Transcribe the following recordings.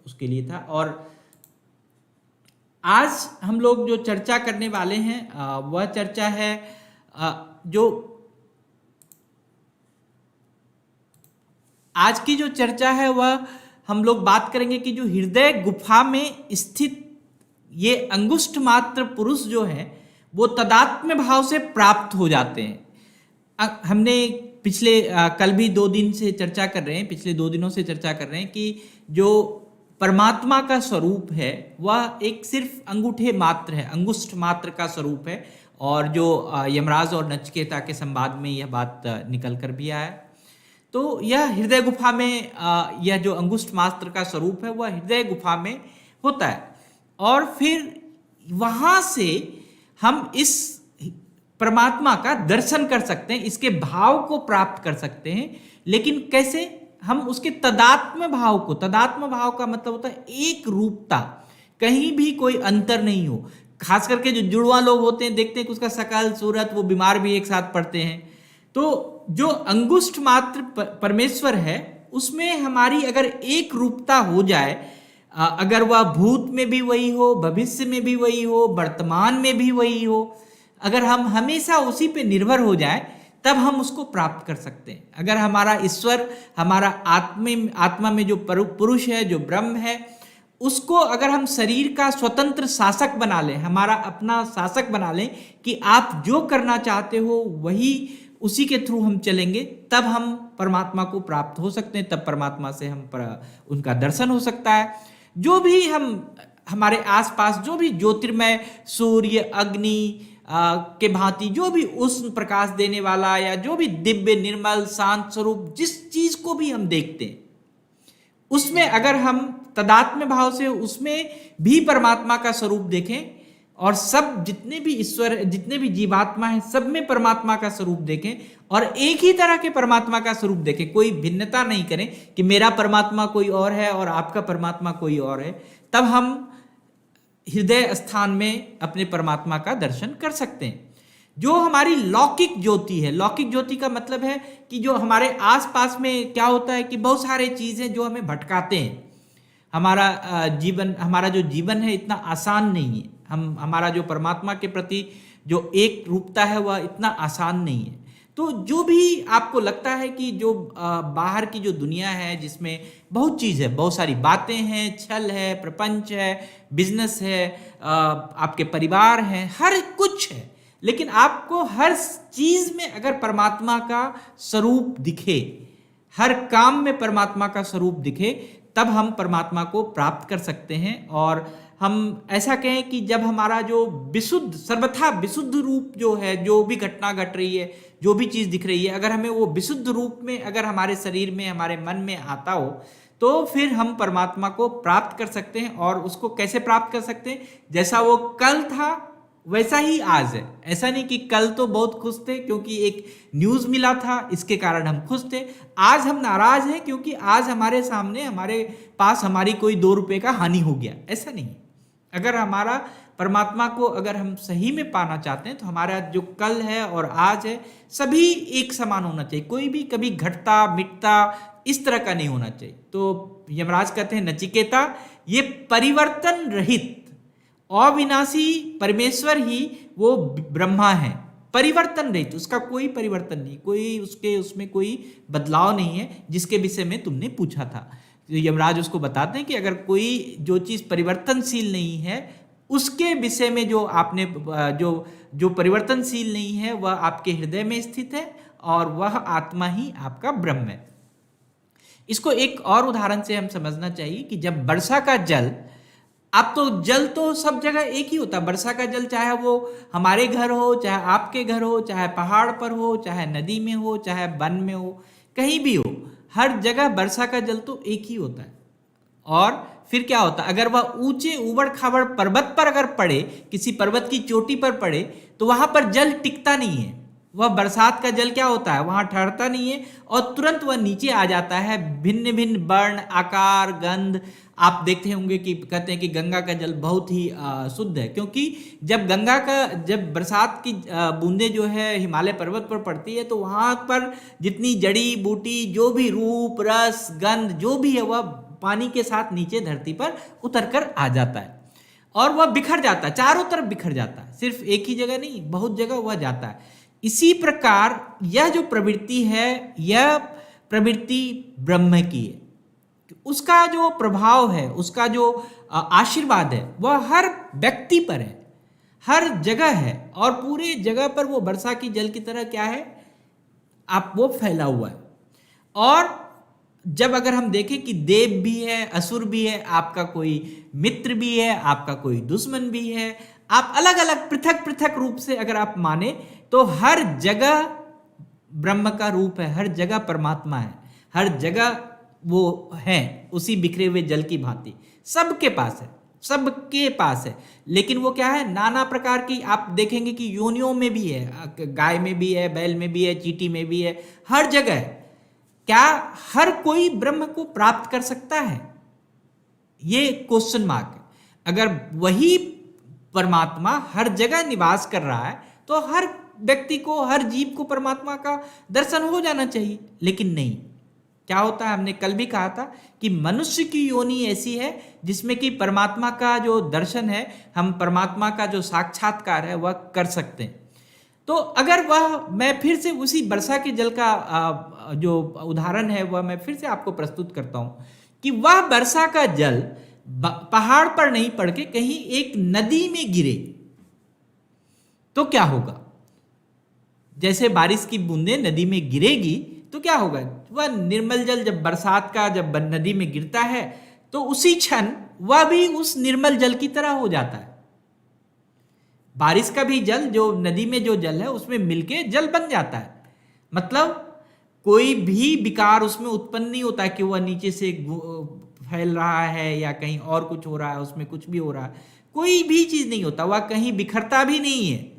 उसके लिए था। और आज हम लोग जो चर्चा करने वाले हैं वह चर्चा है जो आज की जो चर्चा है वह हम लोग बात करेंगे कि जो हृदय गुफा में स्थित ये अंगुष्ठ मात्र पुरुष जो है वो तदात्म्य भाव से प्राप्त हो जाते हैं। हमने पिछले कल भी 2 दिन से चर्चा कर रहे हैं, पिछले 2 दिनों से चर्चा कर रहे हैं कि जो परमात्मा का स्वरूप है वह एक सिर्फ अंगूठे मात्र है, अंगुष्ठ मात्र का स्वरूप है। और जो यमराज और नचिकेता के संवाद में यह बात निकल कर भी आया। तो यह हृदय गुफा में यह जो अंगुष्ठ मात्र का स्वरूप है वह हृदय गुफा में होता है। और फिर वहां से हम इस परमात्मा का दर्शन कर सकते हैं, इसके भाव को प्राप्त कर सकते हैं। लेकिन कैसे? हम उसके तदात्म्य भाव को, तदात्म्य भाव का मतलब होता है एक रूपता, कहीं भी कोई अंतर नहीं हो। खास करके जो जुड़वा लोग होते हैं, देखते हैं कि उसका शकल सूरत, वो बीमार भी एक साथ पड़ते हैं। तो जो अंगुष्ठ मात्र परमेश्वर है उसमें हमारी अगर एक रूपता हो जाए, अगर वह भूत में भी वही हो, भविष्य में भी वही हो, वर्तमान में भी वही हो, अगर हम हमेशा उसी पे निर्भर हो जाए तब हम उसको प्राप्त कर सकते हैं। अगर हमारा ईश्वर, हमारा आत्मा में जो पुरुष है, जो ब्रह्म है, उसको अगर हम शरीर का स्वतंत्र शासक बना लें, हमारा अपना शासक बना लें कि आप जो करना चाहते हो वही उसी के थ्रू हम चलेंगे, तब हम परमात्मा को प्राप्त हो सकते हैं। तब परमात्मा से हम उनका दर्शन हो सकता है। जो भी हम हमारे आसपास जो भी ज्योतिर्मय सूर्य, अग्नि के भांति जो भी उष्ण प्रकाश देने वाला या जो भी दिव्य निर्मल शांत स्वरूप जिस चीज को भी हम देखते हैं उसमें अगर हम तदात्म्य भाव से उसमें भी परमात्मा का स्वरूप देखें और सब जितने भी ईश्वर, जितने भी जीवात्मा हैं, सब में परमात्मा का स्वरूप देखें और एक ही तरह के परमात्मा का स्वरूप देखें, कोई भिन्नता नहीं करें कि मेरा परमात्मा कोई और है और आपका परमात्मा कोई और है, तब हम हृदय स्थान में अपने परमात्मा का दर्शन कर सकते हैं। जो हमारी लौकिक ज्योति है, लौकिक ज्योति का मतलब है कि जो हमारे आसपास में क्या होता है कि बहुत सारे चीजें जो हमें भटकाते हैं। हमारा जो जीवन है इतना आसान नहीं है। हमारा जो परमात्मा के प्रति जो एक रूपता है वह इतना आसान नहीं है। तो जो भी आपको लगता है कि जो बाहर की जो दुनिया है जिसमें बहुत चीज़ है, बहुत सारी बातें हैं, छल है, प्रपंच है, बिजनेस है, आपके परिवार हैं, हर कुछ है, लेकिन आपको हर चीज में अगर परमात्मा का स्वरूप दिखे, हर काम में परमात्मा का स्वरूप दिखे, तब हम परमात्मा को प्राप्त कर सकते हैं। और हम ऐसा कहें कि जब हमारा जो विशुद्ध, सर्वथा विशुद्ध रूप जो है, जो भी घटना घट रही है, जो भी चीज दिख रही है, अगर हमें वो विशुद्ध रूप में अगर हमारे शरीर में, हमारे मन में आता हो, तो फिर हम परमात्मा को प्राप्त कर सकते हैं। और उसको कैसे प्राप्त कर सकते हैं? जैसा वो कल था वैसा ही आज है। ऐसा नहीं कि कल तो बहुत खुश थे क्योंकि एक न्यूज मिला था, इसके कारण हम खुश थे, आज हम नाराज हैं क्योंकि आज हमारे सामने, हमारे पास हमारी कोई 2 रुपए का हानि हो गया। ऐसा नहीं। अगर हमारा परमात्मा को अगर हम सही में पाना चाहते हैं तो हमारा जो कल है और आज है सभी एक समान होना चाहिए। कोई भी कभी घटता मिटता इस तरह का नहीं होना चाहिए। तो यमराज कहते हैं, नचिकेता, ये परिवर्तन रहित अविनाशी परमेश्वर ही वो ब्रह्मा है, परिवर्तन रहित, उसका कोई परिवर्तन नहीं, कोई उसमें कोई बदलाव नहीं है, जिसके विषय में तुमने पूछा था। तो यमराज उसको बताते हैं कि अगर कोई जो चीज परिवर्तनशील नहीं है उसके विषय में जो आपने जो परिवर्तनशील नहीं है वह आपके हृदय में स्थित है और वह आत्मा ही आपका ब्रह्म है। इसको एक और उदाहरण से हम समझना चाहिए कि जब वर्षा का जल, अब तो जल तो सब जगह एक ही होता है। वर्षा का जल चाहे वो हमारे घर हो, चाहे आपके घर हो, चाहे पहाड़ पर हो, चाहे नदी में हो, चाहे वन में हो, कहीं भी हो, हर जगह वर्षा का जल तो एक ही होता है। और फिर क्या होता है, अगर वह ऊंचे उबड़ खाबड़ पर्वत पर अगर पड़े, किसी पर्वत की चोटी पर पड़े, तो वहां पर जल टिकता नहीं है। वह बरसात का जल क्या होता है, वहां ठहरता नहीं है और तुरंत वह नीचे आ जाता है। भिन्न भिन्न वर्ण, आकार, गंध, आप देखते होंगे कि कहते हैं कि गंगा का जल बहुत ही शुद्ध है, क्योंकि जब बरसात की बूंदें जो है हिमालय पर्वत पर पड़ती है तो वहां पर जितनी जड़ी बूटी, जो भी रूप रस गंध जो भी है, वह पानी के साथ नीचे धरती पर उतर कर आ जाता है और वह बिखर जाता है, चारों तरफ बिखर जाता है, सिर्फ एक ही जगह नहीं, बहुत जगह वह जाता है। इसी प्रकार यह जो प्रवृत्ति है, यह प्रवृत्ति ब्रह्म की है। उसका जो प्रभाव है, उसका जो आशीर्वाद है, वह हर व्यक्ति पर है, हर जगह है, और पूरे जगह पर वो वर्षा की जल की तरह क्या है, आप वो फैला हुआ है। और जब अगर हम देखें कि देव भी है, असुर भी है, आपका कोई मित्र भी है, आपका कोई दुश्मन भी है, आप अलग अलग पृथक पृथक रूप से अगर आप माने तो हर जगह ब्रह्म का रूप है, हर जगह परमात्मा है, हर जगह वो है उसी बिखरे हुए जल की भांति, सबके पास है, सबके पास है। लेकिन वो क्या है, नाना प्रकार की आप देखेंगे कि योनियों में भी है, गाय में भी है, बैल में भी है, चींटी में भी है, हर जगह है। क्या हर कोई ब्रह्म को प्राप्त कर सकता है? ये क्वेश्चन मार्क है। अगर वही परमात्मा हर जगह निवास कर रहा है तो हर व्यक्ति को, हर जीव को परमात्मा का दर्शन हो जाना चाहिए, लेकिन नहीं। क्या होता है, हमने कल भी कहा था कि मनुष्य की योनि ऐसी है जिसमें कि परमात्मा का जो दर्शन है, हम परमात्मा का जो साक्षात्कार है वह कर सकते हैं। तो अगर वह, मैं फिर से उसी वर्षा के जल का जो उदाहरण है वह मैं फिर से आपको प्रस्तुत करता हूं कि वह वर्षा का जल पहाड़ पर नहीं पड़ के कहीं एक नदी में गिरे तो क्या होगा? जैसे बारिश की बूंदें नदी में गिरेगी तो क्या होगा, वह निर्मल जल जब बरसात का जब नदी में गिरता है तो उसी क्षण वह भी उस निर्मल जल की तरह हो जाता है। बारिश का भी जल, जो नदी में जो जल है उसमें मिलके जल बन जाता है। मतलब कोई भी विकार उसमें उत्पन्न नहीं होता कि वह नीचे से फैल रहा है या कहीं और कुछ हो रहा है, उसमें कुछ भी हो रहा है, कोई भी चीज नहीं होता, वह कहीं बिखरता भी नहीं है,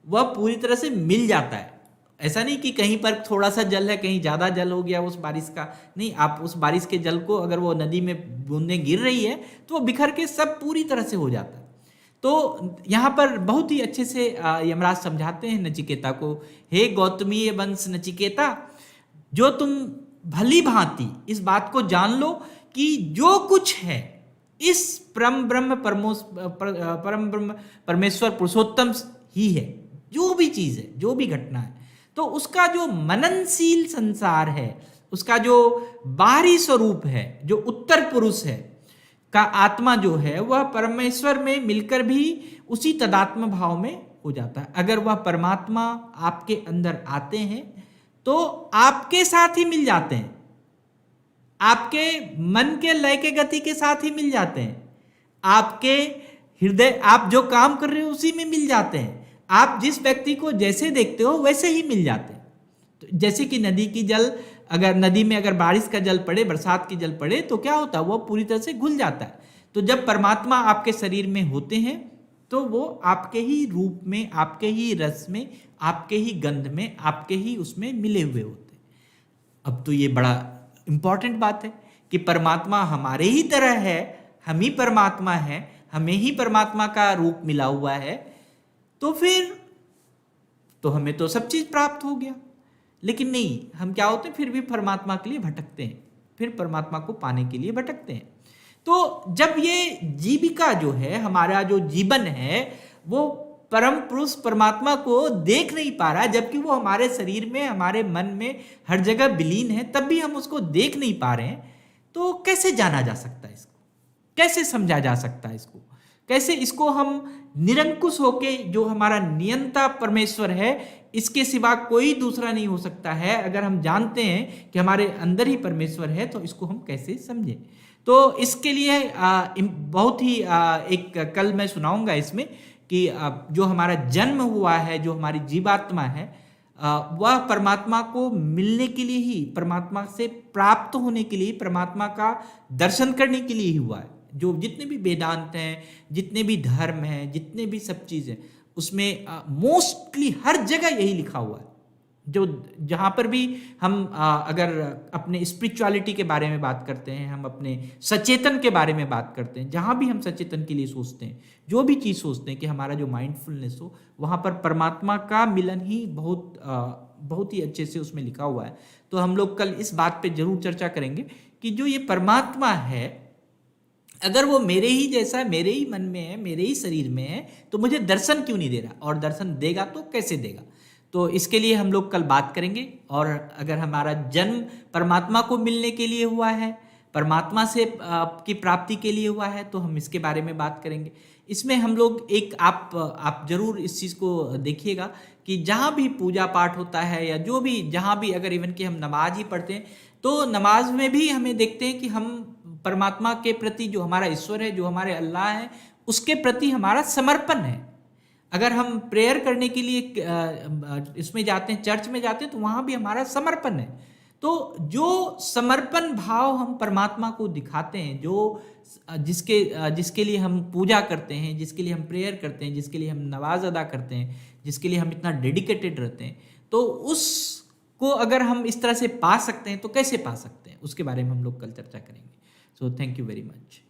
वह पूरी तरह से मिल जाता है। ऐसा नहीं कि कहीं पर थोड़ा सा जल है, कहीं ज्यादा जल हो गया उस बारिश का, नहीं। आप उस बारिश के जल को, अगर वो नदी में बूंदें गिर रही है तो वो बिखर के सब पूरी तरह से हो जाता है। तो यहाँ पर बहुत ही अच्छे से यमराज समझाते हैं नचिकेता को, हे गौतमीय वंश नचिकेता, जो तुम भली भांति इस बात को जान लो कि जो कुछ है इस परम ब्रह्म परमेश्वर पुरुषोत्तम ही है। जो भी चीज है, जो भी घटना है, तो उसका जो मननशील संसार है, उसका जो बाहरी स्वरूप है, जो उत्तर पुरुष है का आत्मा जो है, वह परमेश्वर में मिलकर भी उसी तदात्म भाव में हो जाता है। अगर वह परमात्मा आपके अंदर आते हैं तो आपके साथ ही मिल जाते हैं, आपके मन के लय के गति के साथ ही मिल जाते हैं, आपके हृदय, आप जो काम कर रहे हो उसी में मिल जाते हैं, आप जिस व्यक्ति को जैसे देखते हो वैसे ही मिल जाते हैं। तो जैसे कि नदी की जल, अगर नदी में अगर बारिश का जल पड़े, बरसात की जल पड़े तो क्या होता है, वो पूरी तरह से घुल जाता है। तो जब परमात्मा आपके शरीर में होते हैं तो वो आपके ही रूप में, आपके ही रस में, आपके ही गंध में, आपके ही उसमें मिले हुए होते हैं। अब तो ये बड़ा इंपॉर्टेंट बात है कि परमात्मा हमारे ही तरह है, हम ही परमात्मा है, हमें ही परमात्मा का रूप मिला हुआ है, तो फिर तो हमें तो सब चीज प्राप्त हो गया। लेकिन नहीं, हम क्या होते हैं, फिर भी परमात्मा के लिए भटकते हैं, फिर परमात्मा को पाने के लिए भटकते हैं। तो जब ये जीविका जो है, हमारा जो जीवन है, वो परम पुरुष परमात्मा को देख नहीं पा रहा है, जबकि वो हमारे शरीर में, हमारे मन में हर जगह विलीन है, तब भी हम उसको देख नहीं पा रहे हैं, तो कैसे जाना जा सकता है इसको, कैसे समझा जा सकता है इसको, कैसे इसको हम निरंकुश होके, जो हमारा नियंता परमेश्वर है, इसके सिवा कोई दूसरा नहीं हो सकता है, अगर हम जानते हैं कि हमारे अंदर ही परमेश्वर है, तो इसको हम कैसे समझें। तो इसके लिए बहुत ही एक कल मैं सुनाऊंगा इसमें कि जो हमारा जन्म हुआ है, जो हमारी जीवात्मा है, वह परमात्मा को मिलने के लिए ही, परमात्मा से प्राप्त होने के लिए, परमात्मा का दर्शन करने के लिए ही हुआ है। जो जितने भी वेदांत हैं, जितने भी धर्म हैं, जितने भी सब चीज़ें, उसमें मोस्टली हर जगह यही लिखा हुआ है। जो जहाँ पर भी हम अगर अपने स्पिरिचुअलिटी के बारे में बात करते हैं, हम अपने सचेतन के बारे में बात करते हैं, जहाँ भी हम सचेतन के लिए सोचते हैं, जो भी चीज़ सोचते हैं कि हमारा जो माइंडफुलनेस हो, वहाँ पर परमात्मा का मिलन ही बहुत ही अच्छे से उसमें लिखा हुआ है। तो हम लोग कल इस बात पे जरूर चर्चा करेंगे कि जो ये परमात्मा है, अगर वो मेरे ही जैसा है, मेरे ही मन में है, मेरे ही शरीर में है, तो मुझे दर्शन क्यों नहीं दे रहा, और दर्शन देगा तो कैसे देगा। तो इसके लिए हम लोग कल बात करेंगे। और अगर हमारा जन्म परमात्मा को मिलने के लिए हुआ है, परमात्मा से की प्राप्ति के लिए हुआ है, तो हम इसके बारे में बात करेंगे। इसमें हम लोग एक आप जरूर इस चीज़ को देखिएगा कि जहाँ भी पूजा पाठ होता है, या जो भी जहाँ भी, अगर इवन कि हम नमाज ही पढ़ते हैं, तो नमाज में भी हमें देखते हैं कि हम परमात्मा के प्रति, जो हमारा ईश्वर है, जो हमारे अल्लाह है, उसके प्रति हमारा समर्पण है। अगर हम प्रेयर करने के लिए इसमें जाते हैं, चर्च में जाते हैं, तो वहाँ भी हमारा समर्पण है। तो जो समर्पण भाव हम परमात्मा को दिखाते हैं, जो जिसके लिए हम पूजा करते हैं, जिसके लिए हम प्रेयर करते हैं, जिसके लिए हम नमाज अदा करते हैं, जिसके लिए हम इतना डेडिकेटेड रहते हैं, तो उसको अगर हम इस तरह से पा सकते हैं तो कैसे पा सकते हैं, उसके बारे में हम लोग कल चर्चा करेंगे। So thank you very much.